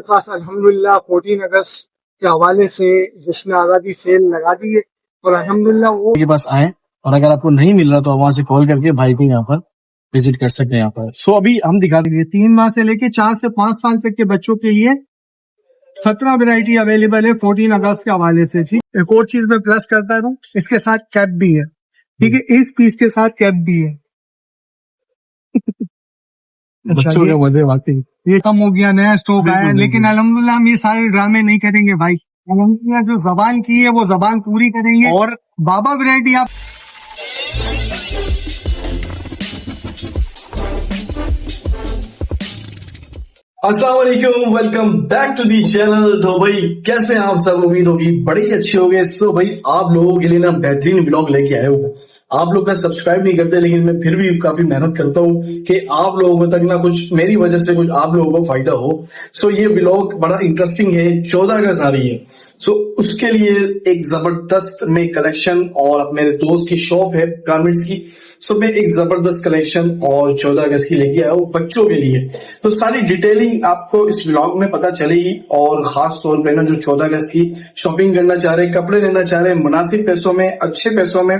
पास अल्हम्दुलिल्लाह 14 अगस्त के हवाले से जश्न आज़ादी सेल लगा दी है और अल्हम्दुलिल्लाह वो के पास आए, और अगर आपको नहीं मिल रहा तो वहां से कॉल करके भाई को यहाँ पर विजिट कर सकते हैं यहाँ पर। सो अभी हम दिखा देंगे 3 माह से लेके 4 से 5 साल तक के बच्चों के लिए 17 वैरायटी अवेलेबल है 14 अगस्त के हवाले से। ठीक, एक और चीज मैं प्लस करता हूँ, इसके साथ कैप भी है। ठीक है, इस पीस के साथ कैप भी है। बच्चों के मजे वाकई ये कम हो गया, नया स्टॉक आया, लेकिन अल्हम्दुलिल्लाह हम ये सारे ड्रामे नहीं करेंगे भाई। अल्हम्दुलिल्लाह जो जबान की है वो जबान पूरी करेंगे। और बाबा वैरायटी आप अस्सलाम वालेकुम, welcome back to the channel. तो भाई कैसे हैं आप सब? उम्मीद होगी बड़ी अच्छी हो गए। सो भाई आप लोगों के लिए ना बेहतरीन व्लॉग लेके आए हूँ। आप लोग ना सब्सक्राइब नहीं करते, लेकिन मैं फिर भी काफी मेहनत करता हूँ कि आप लोगों तक ना कुछ मेरी वजह से कुछ आप लोगों को फायदा हो। सो ये व्लॉग बड़ा इंटरेस्टिंग है। 14 अगस्त आ रही है, सो उसके लिए एक जबरदस्त में कलेक्शन, और मेरे दोस्त की शॉप है गारमेंट्स की। सो मैं एक जबरदस्त कलेक्शन और 14 अगस्त की लेके आया हूँ बच्चों के लिए। तो सारी डिटेलिंग आपको इस व्लॉग में पता चलेगी। और खास तौर पे ना जो 14 अगस्त की शॉपिंग करना चाह रहे, कपड़े लेना चाह रहे मुनासिब पैसों में, अच्छे पैसों में,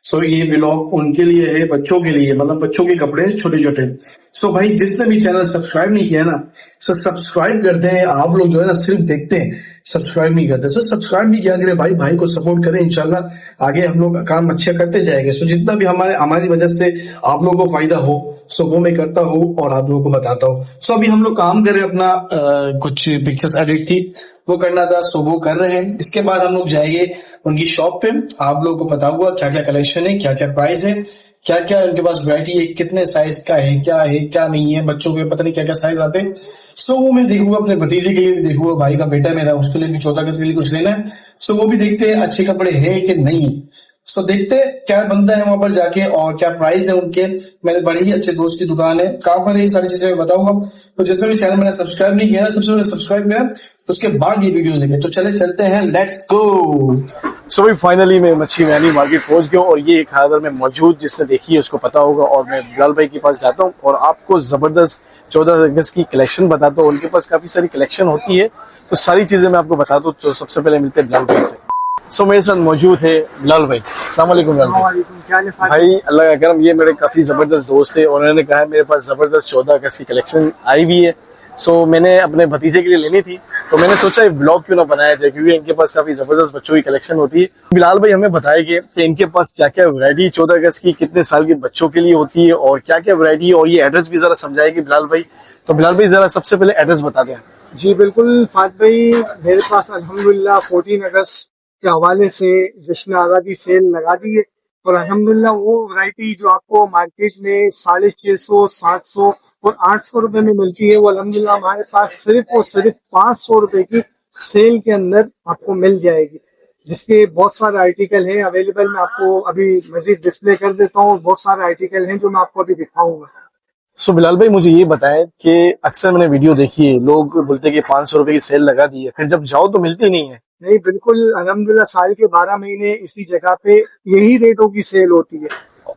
सो ये व्लॉग उनके लिए है, बच्चों के लिए, मतलब बच्चों के कपड़े छोटे छोटे। सो भाई जिसने भी चैनल सब्सक्राइब नहीं किया ना, सो सब्सक्राइब करते हैं। आप लोग जो है ना सिर्फ देखते हैं, सब्सक्राइब नहीं करते। सो सब्सक्राइब भी किया करें भाई, भाई को सपोर्ट करें। इंशाल्लाह आगे हम लोग काम अच्छे करते जाएंगे। सो जितना भी हमारी वजह से आप लोगों को फायदा हो, सो वो मैं करता हूँ और आप लोगों को बताता हूँ। सो अभी हम लोग काम कर रहे हैं अपना, कुछ पिक्चर्स एडिट थी वो करना था, सो वो कर रहे हैं। इसके बाद हम लोग जाएंगे उनकी शॉप पे। आप लोगों को पता हुआ क्या क्या कलेक्शन है, क्या क्या प्राइस है, क्या क्या उनके पास वैरायटी है, कितने साइज का है, क्या नहीं है, बच्चों के पता नहीं क्या क्या साइज आते हैं। सो वो मैं देखूंगा, अपने भतीजे के लिए भी देखूंगा, भाई का बेटा मेरा, उसके लिए भी 14 अगस्त के लिए कुछ लेना है। सो वो भी देखते हैं अच्छे कपड़े हैं कि नहीं। सो देखते हैं क्या बनता है वहां पर जाके और क्या प्राइस है उनके। मेरे बड़े ही अच्छे दोस्त की दुकान है, कहाँ पर है ये सारी चीजें मैं बताऊंगा। तो जिसमें भी चैनल मैंने सब्सक्राइब नहीं किया ना, सबसे पहले सब्सक्राइब करें, उसके बाद ये वीडियो देखें। तो चलते हैं, लेट्स गो। सो भाई फाइनली मैं मच्छी महंगी मार्केट पहुंच गया हूँ, और ये खादर में मौजूद, जिसने देखी है उसको पता होगा। और मैं बिलाल भाई के पास जाता हूँ और आपको जबरदस्त 14 अगस्त की कलेक्शन बताता हूँ। उनके पास काफी सारी कलेक्शन होती है, तो सारी चीजें मैं आपको बताता हूँ। तो सबसे पहले मिलते हैं बिलाल भाई से। सो मेरे साथ मौजूद है बिलाल भाई। अस्सलाम वालेकुम बिलाल भाई। भाई अल्लाह का करम, ये मेरे काफी जबरदस्त दोस्त है और उन्होंने कहा है मेरे पास जबरदस्त 14 अगस्त की कलेक्शन आई हुई है। सो मैंने अपने भतीजे के लिए लेनी थी, तो मैंने सोचा ये ब्लॉग क्यों ना बनाया जाए, क्योंकि इनके पास काफी जबरदस्त बच्चों की कलेक्शन होती है। बिलाल भाई हमें बताएंगे कि इनके पास क्या क्या वैरायटी 14 अगस्त की कितने साल के बच्चों के लिए होती है और क्या क्या वैरायटी है, और ये एड्रेस भी जरा समझाएगी बिलाल भाई। तो बिलाल भाई जरा सबसे पहले एड्रेस बता दें। जी बिल्कुल फात भाई, मेरे पास अल्हम्दुलिल्लाह 14 अगस्त के हवाले से जश्न आज़ादी सेल लगा दी है और अल्हम्दुलिल्लाह वो वैरायटी जो आपको मार्केट में 650, 700 और 800 रुपए में मिलती है, वो अल्हम्दुलिल्लाह हमारे पास सिर्फ और सिर्फ 500 रुपए की सेल के अंदर आपको मिल जाएगी, जिसके बहुत सारे आर्टिकल हैं अवेलेबल। मैं आपको अभी मजीद डिस्प्ले कर देता हूँ, बहुत सारे आर्टिकल हैं जो मैं आपको अभी दिखाऊंगा। सो बिलाल भाई मुझे ये बताएं कि अक्सर मैंने वीडियो देखी है, लोग बोलते हैं कि 500 रुपए की सेल लगा दी है, फिर जब जाओ तो मिलती नहीं है। नहीं, बिल्कुल अल्हम्दुलिल्लाह साल के 12 महीने इसी जगह पे यही रेटों की सेल होती है।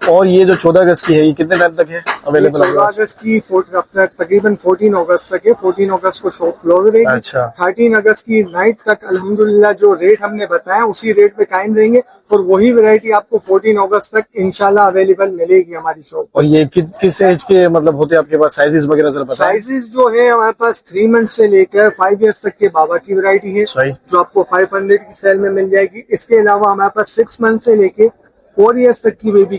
और ये जो 14 अगस्त की है ये कितने टाइम तक है अवेलेबल? 14 अगस्त की अब तक तकरीबन 14 अगस्त तक है। 14 अगस्त को शॉप क्लोज रहेगी। अच्छा। 13 अगस्त की नाइट तक अल्हम्दुलिल्लाह जो रेट हमने बताया उसी रेट पे कायम रहेंगे और वही वैरायटी आपको 14 अगस्त तक इंशाल्लाह अवेलेबल मिलेगी हमारी शॉप। और ये किस एज के मतलब होते हैं आपके पास? साइजेस वगैरह जरा बताएं। साइजेस जो है हमारे पास 3 मंथ से लेकर 5 ईयर्स तक के बाबा की वैरायटी है, जो आपको 500 की सेल में मिल जाएगी। इसके अलावा हमारे पास 6 मंथ से लेके 4 ईयर्स तक की बेबी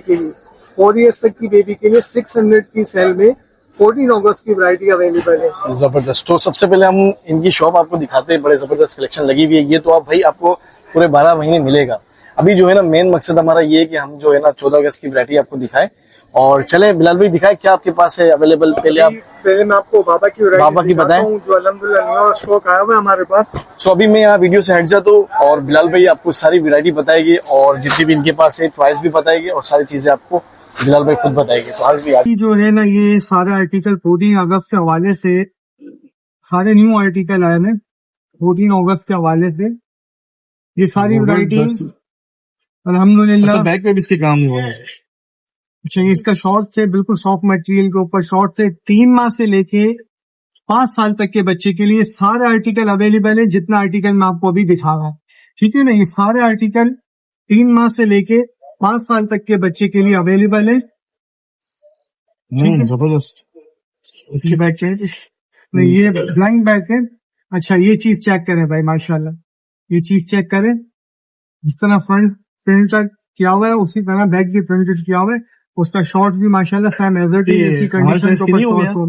के लिए 600 की सेल में 14 अगस्त की वैरायटी अवेलेबल है। जबरदस्त। तो सबसे पहले हम इनकी शॉप आपको दिखाते हैं, बड़े जबरदस्त कलेक्शन लगी हुई है। ये तो आप भाई आपको पूरे 12 महीने मिलेगा। अभी जो है ना मेन मकसद हमारा ये है कि हम जो है ना 14 अगस्त की वैरायटी आपको दिखाएं। और चले बिलाल भाई दिखाएं क्या आपके पास है अवेलेबल। पहले मैं आपको बाबा की वैरायटी बताएं जो अल्हम्दुलिल्लाह नया स्टॉक आया हुआ है हमारे पास। सो अभी मैं यहाँ वीडियो से हट जाता हूँ और बिलाल भाई आपको सारी वैरायटी बताएगी और जितनी भी इनके पास है प्राइस भी बताएगी और सारी चीजें आपको बिलाल भाई खुद बताएंगे। तो आज भी जो है ना ये सारे आर्टिकल 14 अगस्त के हवाले से सारे न्यू आर्टिकल आए हैं 14 अगस्त के हवाले से। ये सारी वैरायटी अल्हम्दुलिल्लाह बैक पे भी इसके काम हुआ है। अच्छा, इसका शॉर्ट से बिल्कुल सॉफ्ट मटेरियल के ऊपर शॉर्ट से 3 माह से लेके 5 साल तक के बच्चे के लिए सारे आर्टिकल अवेलेबल है, जितना आर्टिकल मैं आपको अभी दिखा रहा हूँ। ठीक है ना, ये सारे आर्टिकल 3 माह से लेके 5 साल तक के बच्चे के लिए अवेलेबल है। जबरदस्त। इसकी बैक है, नहीं ये ब्लैंक बैक है। अच्छा ये चीज चेक करें भाई, माशाल्लाह ये चीज चेक करें, जिस तरह फ्रंट प्रिंट किया हुआ है उसी तरह बैक भी प्रिंटेड किया हुआ है। उसका शॉर्ट भी माशाल्लाह सेम एज इट इज, ऐसी कंडीशन को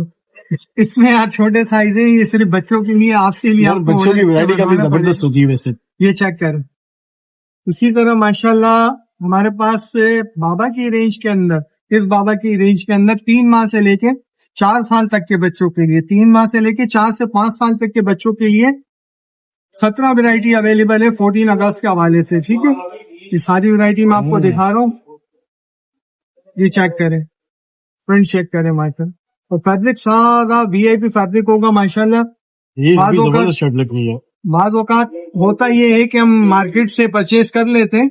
इसमें यार छोटे साइज है, ये सिर्फ बच्चों के लिए, आपके लिए, आपको बच्चों की वैरायटी काफी जबरदस्त होती है वैसे। ये चेक करें। इसी तरह माशाल्लाह हमारे पास बाबा की रेंज के अंदर, इस बाबा की रेंज के अंदर 3 माह से लेके 4 साल तक के बच्चों के लिए, 3 माह से लेके 4 से 5 साल तक के बच्चों के लिए 17 वैरायटी अवेलेबल है 14 अगस्त के हवाले से। ठीक है, ये सारी वैरायटी मैं आपको दिखा रहा हूँ। ये चेक करें, प्रिंट चेक करें माशाल्लाह, और फैब्रिक सारा वीआईपी फैब्रिक होगा माशाल्लाह। ये जबरदस्त शर्ट लग रही है। बाज़ औकात होता ये है कि हम मार्केट से परचेज कर लेते हैं,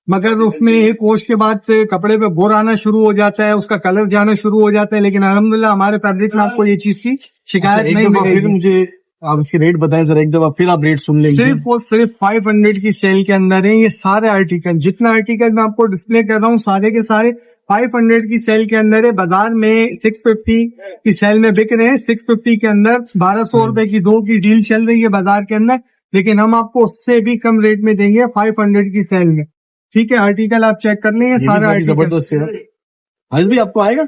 मगर उसमें एक वॉश के बाद कपड़े पे बोर आना शुरू हो जाता है, उसका कलर जाना शुरू हो जाता है। लेकिन अल्हम्दुलिल्लाह हमारे फैब्रिक में आपको ये चीज की शिकायत नहीं मिलेगी। मुझे आप इसके रेट बताएं जरा एक दफा, फिर आप रेट सुन लेंगे। सिर्फ और सिर्फ 500 की सेल के अंदर है ये सारे आर्टिकल। जितना आर्टिकल मैं आपको डिस्प्ले कर रहा हूँ सारे के सारे 500 की सेल के अंदर है। बाजार में 650 की सेल में बिक रहे हैं। 650 के अंदर 1200 रुपए की 2 की डील चल रही है बाजार के अंदर, लेकिन हम आपको उससे भी कम रेट में देंगे 500 की सेल में। ठीक है, आर्टिकल आप चेक कर लेंगे सारे आर्टिकल। जबरदस्त है, आज भी आपको आएगा।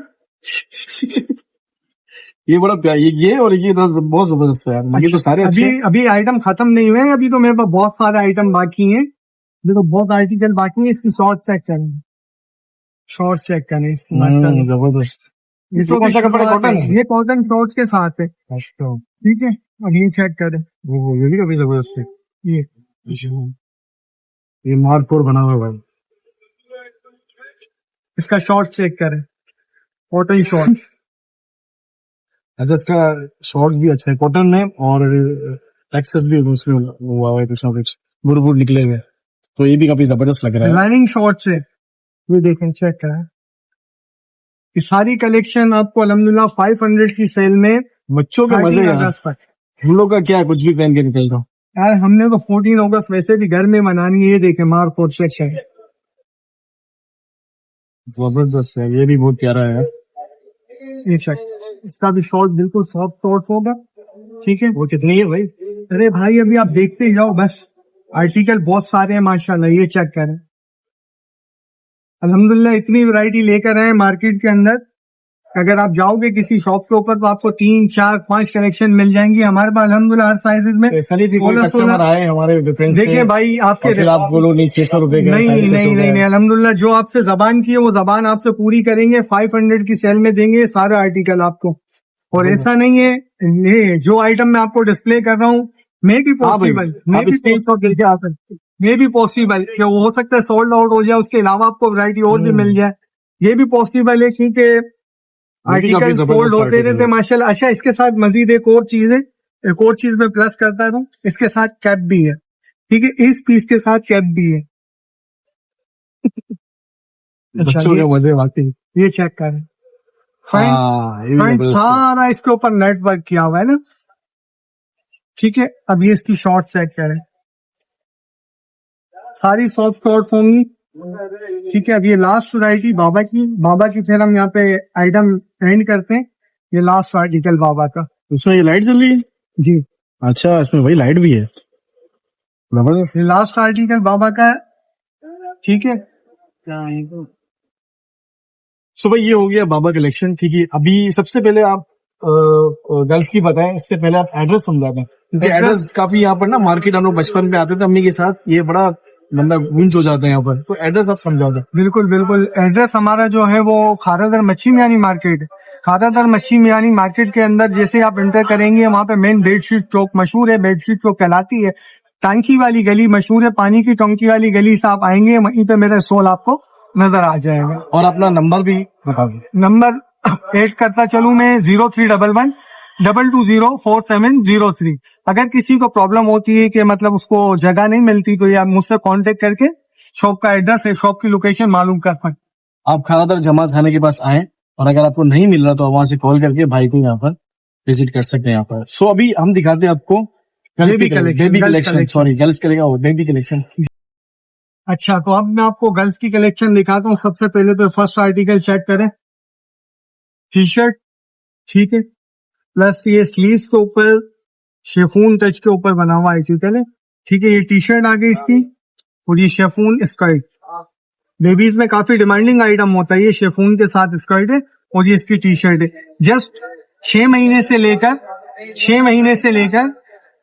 ये बड़ा ये और ये बहुत जबरदस्त है यार। ये तो सारे अभी आइटम खत्म नहीं हुए हैं, अभी तो मेरे पास बहुत सारे आइटम बाकी हैं, अभी तो बहुत आर्टिकल बाकी है। इसकी शॉर्ट चेक करें, शॉर्ट चेक करें इसकी। जबरदस्त। ये तो कौन सा कपड़ा, कॉटन? ये कॉटन शॉर्ट्स के साथ है। ठीक है, अब ये चेक करें, ये भी काफी जबरदस्त है। ये मारपुर बना हुआ है भाई। इसका शॉर्ट चेक करें, कॉटन शॉर्ट। अच्छा, इसका शॉर्ट भी अच्छा है कॉटन में, और टेक्सचर्स भी उसमें हुआ है, कुछ ना कुछ बुर निकले हुए, तो ये भी काफी जबरदस्त लग रहा है। लाइनिंग शॉर्ट्स है, ये देखें चेक करें। ये सारी कलेक्शन आपको अल्हम्दुलिल्लाह 500 की सेल में, बच्चों के मजे यार। हम लोग का क्या कुछ भी पहन के निकल रहा हूँ यार, हमने तो 14 अगस्त वैसे भी घर में मनानी है। ये देखें मार्क सेक्शन, जबरदस्त है, ये भी बहुत प्यारा है। ये चेक, इसका भी शॉर्ट बिल्कुल सॉफ्ट शॉर्ट होगा। ठीक है, वो कितनी है भाई? अरे भाई अभी आप देखते ही जाओ बस, आर्टिकल बहुत सारे हैं माशाल्लाह। ये चेक करें, अल्हम्दुलिल्लाह इतनी वैरायटी लेकर आए मार्केट के अंदर। अगर आप जाओगे किसी शॉप के ऊपर तो आपको 3, 4, 5 कलेक्शन मिल जाएंगी। हमारे पास अल्हम्दुलिल्लाह हर साइज में। कस्टमर आए हमारे देखिए भाई, आपके आप बोलो नहीं 600 रुपए का, नहीं, अल्हम्दुलिल्लाह जो आपसे जबान की है वो जबान आपसे पूरी करेंगे। 500 की सेल में देंगे सारे आर्टिकल आपको। और ऐसा नहीं है, ये जो आइटम मैं आपको डिस्प्ले कर रहा हूँ मे भी पॉसिबल कि वो हो सकता है सोल्ड आउट हो जाए, उसके अलावा आपको वैरायटी और भी मिल जाए। ये भी पॉसिबल है क्योंकि आर्टिकल सोल्ड होते रहते माशाल्लाह। अच्छा, इसके साथ मजीद एक और चीज है, एक और चीज में प्लस करता हूँ, इसके साथ कैप भी है। ठीक है, इस पीस के साथ कैप भी है। बच्चों के मजे वाकई। ये चेक करें, फ्रंट सारा इसके ऊपर नेटवर्क किया हुआ है ना। ठीक है, अब ये इसकी शॉर्ट चेक करें, सारी सॉफ्ट शॉर्ट होंगी। ठीक है, अब ये लास्ट वैरायटी बाबा की फिर हम यहाँ पे आइटम एंड करते हैं। ये लास्ट आर्टिकल बाबा का, इसमें ये लाइट चल रही है जी। अच्छा, इसमें वही लाइट भी है, जबरदस्त। लास्ट आर्टिकल बाबा का, ठीक है। सो भाई ये हो गया बाबा कलेक्शन। ठीक है, अभी सबसे पहले आप गर्ल्स की बताएं, इससे पहले आप एड्रेस समझा दें, क्योंकि एड्रेस काफी यहाँ पर ना मार्केट हम लोग बचपन में आते थे अम्मी के साथ, ये बड़ा बंदा गूंज हो जाता है यहाँ पर, तो एड्रेस आप समझा दें। बिल्कुल, एड्रेस हमारा जो है वो खारादर मच्छी मियानी मार्केट। खारादर मच्छी मियानी मार्केट के अंदर जैसे आप एंटर करेंगे, वहाँ पे मेन बेडशीट चौक मशहूर है, बेडशीट चौक कहलाती है। टांकी वाली गली मशहूर है, पानी की टंकी वाली गली से आप आएंगे, वहीं पे मेरा स्टॉल आपको नजर आ जाएगा। और अपना नंबर भी बता दें। नंबर ऐड करता चलूं मैं, 0311 2204703। अगर किसी को प्रॉब्लम होती है कि मतलब उसको जगह नहीं मिलती, तो ये आप मुझसे कांटेक्ट करके शॉप का एड्रेस है, शॉप की लोकेशन मालूम कर पाए। आप खानादार जमात खाने के पास आए, और अगर आपको नहीं मिल रहा तो वहां से कॉल करके भाई को यहाँ पर विजिट कर सकते हैं यहाँ पर। सो अभी हम दिखाते हैं आपको Baby collection, baby girls collection, collection। Sorry girls करेगा वो बेबी कलेक्शन। अच्छा, तो अब मैं आपको गर्ल्स की कलेक्शन दिखाता हूँ। सबसे पहले तो फर्स्ट आर्टिकल चेक करें, टी शर्ट, ठीक है, प्लस ये स्लीव्स के ऊपर शेफून टच के ऊपर बना हुआ आर्टिकल है, ठीक है। ये टी शर्ट आ गई इसकी, और ये शेफून स्कर्ट। बेबीज में काफी डिमांडिंग आइटम होता है, ये शेफून के साथ स्कर्ट है और ये इसकी टी शर्ट है। जस्ट 6 महीने से लेकर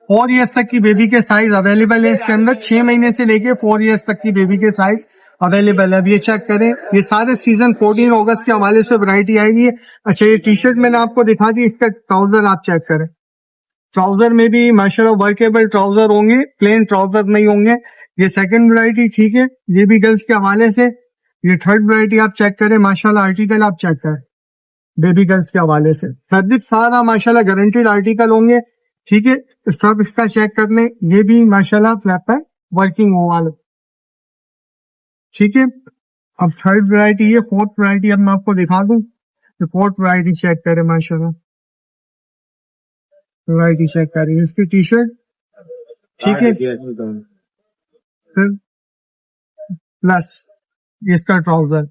4 ईयर्स तक की बेबी के साइज अवेलेबल है इसके अंदर। 6 महीने से लेके 4 ईयर्स तक की बेबी के साइज अवेलेबल है। अब ये चेक करें, ये सारे सीजन 14 अगस्त के हवाले से वैरायटी आएगी। अच्छा, ये टी शर्ट मैंने आपको दिखा दी, इसका ट्राउजर आप चेक करें। ट्राउजर में भी माशाल्लाह वर्केबल ट्राउजर होंगे, प्लेन ट्राउजर नहीं होंगे। ये सेकंड वैरायटी, ठीक है, ये भी गर्ल्स के हवाले से। ये थर्ड वैरायटी आप चेक करें, माशाल्लाह आर्टिकल आप चेक करें, बेबी गर्ल्स के हवाले से। फैब्रिक सारा माशाल्लाह गारंटेड आर्टिकल होंगे, ठीक है। स्टफ इसका चेक कर लें, ये भी माशाल्लाह फ्लैप पर वर्किंग हो वाले, ठीक है। अब थर्ड वैरायटी, ये फोर्थ वैरायटी अब मैं आपको दिखा दूं। तो फोर्थ वैरायटी चेक करें, माशाल्लाह वैरायटी चेक करें। इसकी टी शर्ट, ठीक है, फिर प्लस इसका ट्राउजर,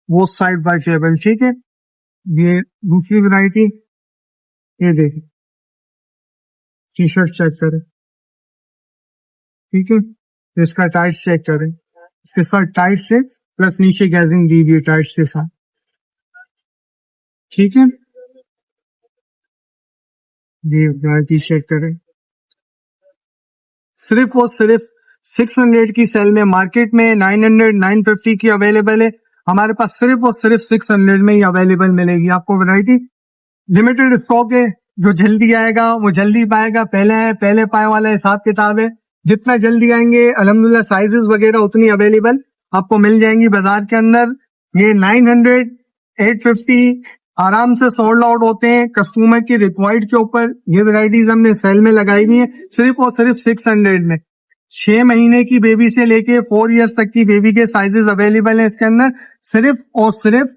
वो साइड बाय टेबल, ठीक है। ये दूसरी वैरायटी, ये देखिए टी शर्ट चेक करें, ठीक है। इसका टाइट चेक करें, इसके साथ टाइट से प्लस नीचे गैजिंग दी हुई टाइट के साथ, ठीक है। ये वैरायटी चेक करें, सिर्फ और सिर्फ 600 की सेल में, मार्केट में 900 950 की अवेलेबल है, हमारे पास सिर्फ और सिर्फ 600 में ही अवेलेबल मिलेगी आपको वैरायटी। लिमिटेड स्टॉक है, जो जल्दी आएगा वो जल्दी पाएगा, पहले है पहले पाए वाला हिसाब किताब है। जितना जल्दी आएंगे अल्हम्दुलिल्लाह साइजेस वगैरह उतनी अवेलेबल आपको मिल जाएंगी बाजार के अंदर। ये 900 850 आराम से सोल्ड आउट होते हैं कस्टमर की रिक्वायर्ड के ऊपर। ये वैरायटीज हमने सेल में लगाई हुई है सिर्फ और सिर्फ 600 में। 6 महीने की बेबी से लेके 4 ईयर्स तक की बेबी के साइजेस अवेलेबल है इसके अंदर, सिर्फ और सिर्फ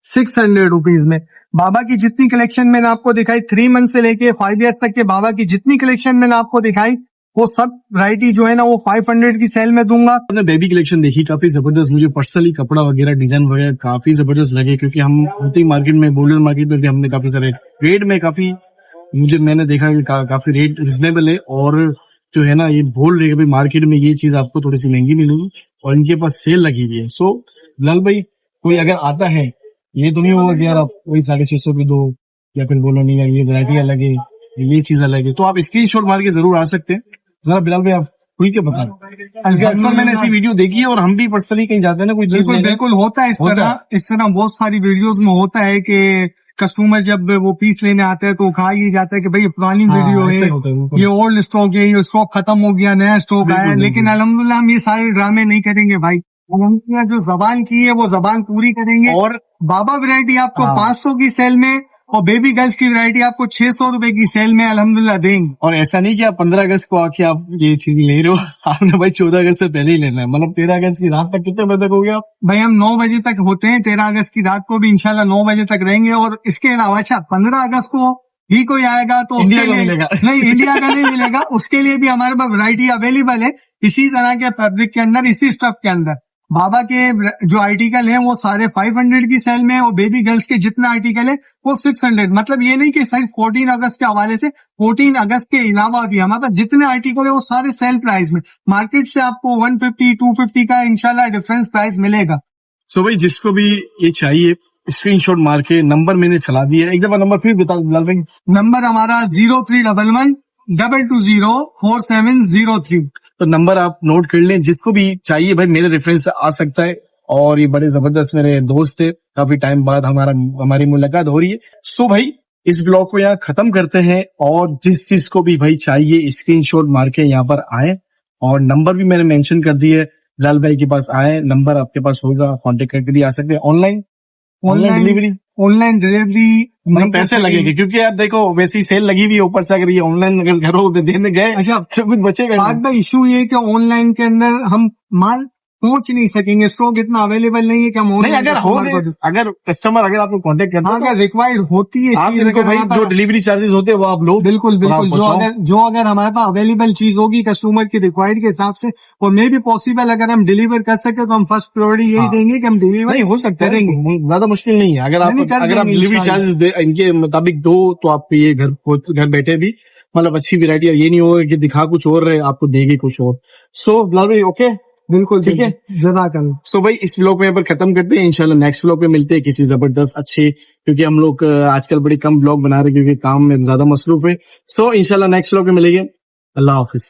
600 रुपीज में। बाबा की जितनी कलेक्शन मैंने आपको दिखाई 3 मंथ से लेके 5 ईयर्स तक के बाबा की जितनी कलेक्शन मैंने आपको दिखाई, वो सब वैरायटी जो है ना वो 500 की सेल में दूंगा। हमने बेबी कलेक्शन देखी, काफी जबरदस्त, मुझे पर्सनली कपड़ा वगैरह डिजाइन वगैरह काफी जबरदस्त लगे, क्योंकि हम होते ही मार्केट में, गोल्डन मार्केट में भी हमने काफी सारे रेट में काफी, मैंने देखा कि काफी रेट रिजनेबल है। और जो है ना ये बोल रहे हैं मार्केट में ये चीज आपको थोड़ी सी महंगी मिलेगी, और इनके पास सेल लगी हुई है। सो बिलाल भाई, कोई अगर आता है, ये तो नहीं होगा कि यार आप वही 650 पे दो, या फिर बोलो नहीं यार ये वैरायटी अलग है, ये चीज अलग है, तो आप स्क्रीनशॉट मार के जरूर आ सकते हैं। जरा बिलाल भाई आप खुल के बताएं, अक्सर मैंने ऐसी वीडियो देखी है, और हम भी पर्सनली कहीं जाते हैं ना कोई चीज, बिल्कुल होता है इस तरह बहुत सारी वीडियोस में होता है कि कस्टमर जब वो पीस लेने आते हैं तो कहा ये जाता है कि भाई ये पुरानी वीडियो है, ये ओल्ड स्टॉक है, ये स्टॉक खत्म हो गया, नया स्टॉक आया। लेकिन अल्हम्दुलिल्लाह हम ये सारे ड्रामे नहीं करेंगे भाई, हम जो जबान की है वो जबान पूरी करेंगे। और बाबा वैरायटी आपको 500 की सेल में, और बेबी गर्ल्स की वैरायटी आपको 600 रुपए की सेल में अल्हम्दुलिल्लाह देंगे। और ऐसा नहीं कि आप 15 अगस्त को आके आप ये चीज ले रहे हो, आपने भाई 14 अगस्त से पहले ही लेना है। मतलब 13 अगस्त की रात तक कितने बजे तक हो गया भाई? हम 9 बजे तक होते हैं, 13 अगस्त की रात को भी इंशाल्लाह 9 बजे तक रहेंगे। और इसके अलावा 15 अगस्त को ही कोई आएगा तो इंडिया का मिलेगा नहीं, इंडिया का नहीं मिलेगा, उसके लिए भी हमारे पास वैरायटी अवेलेबल है इसी तरह के फैब्रिक के अंदर, इसी स्टफ के अंदर। बाबा के जो आर्टिकल हैं वो सारे 500 की सेल में, और बेबी गर्ल्स के जितना आर्टिकल है वो 600। मतलब ये नहीं कि सिर्फ 14 अगस्त के हवाले से, 14 अगस्त के अलावा भी हमारे पास जितने आर्टिकल है वो सारे सेल प्राइस में, मार्केट से आपको 150 250 का इंशाल्लाह डिफरेंस प्राइस मिलेगा। सो भाई जिसको भी ये चाहिए स्क्रीनशॉट मार के, नंबर मैंने चला दिया, एक दफा नंबर फिर बता बिलाल भाई। नंबर हमारा 0311 220 4703। तो नंबर आप नोट कर लें, जिसको भी चाहिए भाई मेरे रेफरेंस से आ सकता है। और ये बड़े जबरदस्त मेरे दोस्त थे, काफी टाइम बाद हमारी मुलाकात हो रही है। सो भाई इस ब्लॉग को यहाँ खत्म करते हैं, और जिस चीज को भी भाई चाहिए स्क्रीनशॉट मार के यहाँ पर आए, और नंबर भी मैंने मेंशन कर दिए, बिलाल भाई के पास आए, नंबर आपके पास होगा, कॉन्टेक्ट करके भी आ सकते हैं। ऑनलाइन डिलीवरी मतलब पैसे लगेंगे, क्योंकि यार देखो वैसी सेल लगी हुई है, ऊपर से अगर ये ऑनलाइन अगर घरों पे देने गए, अच्छा तो कुछ बचेगा। बात भाई इशू ये कि ऑनलाइन के अंदर हम माल पहुंच नहीं सकेंगे, स्टॉक इतना अवेलेबल नहीं है कि हम नहीं, अगर हो अगर कस्टमर अगर आपको कांटेक्ट करते हैं अगर रिक्वायर्ड होती है आप चीज, इनको अगर भाई हमारे जो पास- डिलीवरी चार्जेस होते हैं वो आप लो। बिल्कुल और आप बिल्कुल, पहुंचाओ। जो अगर हमारे पास अवेलेबल चीज होगी कस्टमर की रिक्वायर्ड के हिसाब से, और मे भी पॉसिबल अगर हम डिलीवर कर सके तो हम फर्स्ट प्रायोरिटी यही हाँ। देंगे कि हम डिलीवर नहीं हो सकता है, करेंगे। ज्यादा मुश्किल नहीं है। अगर आप नहीं, कर अगर आप देंगे डिलीवरी इंशाल्लाह। चार्जेस इनके मुताबिक दो तो आपको ये घर बैठे भी मतलब अच्छी वैरायटी, ये नहीं होगा कि दिखा कुछ और रहे आपको देगी कुछ और। सो बिलाल भाई ओके, बिल्कुल ठीक है। जज़ाकल्लाह। सो भाई इस व्लॉग में यहाँ पर खत्म करते हैं, इंशाल्लाह नेक्स्ट व्लॉग में मिलते हैं किसी जबरदस्त अच्छे, क्योंकि हम लोग आजकल बड़ी कम व्लॉग बना रहे हैं क्योंकि काम में ज्यादा मसरूफ है। सो इंशाल्लाह नेक्स्ट व्लॉग में मिलेंगे। अल्लाह हाफिज।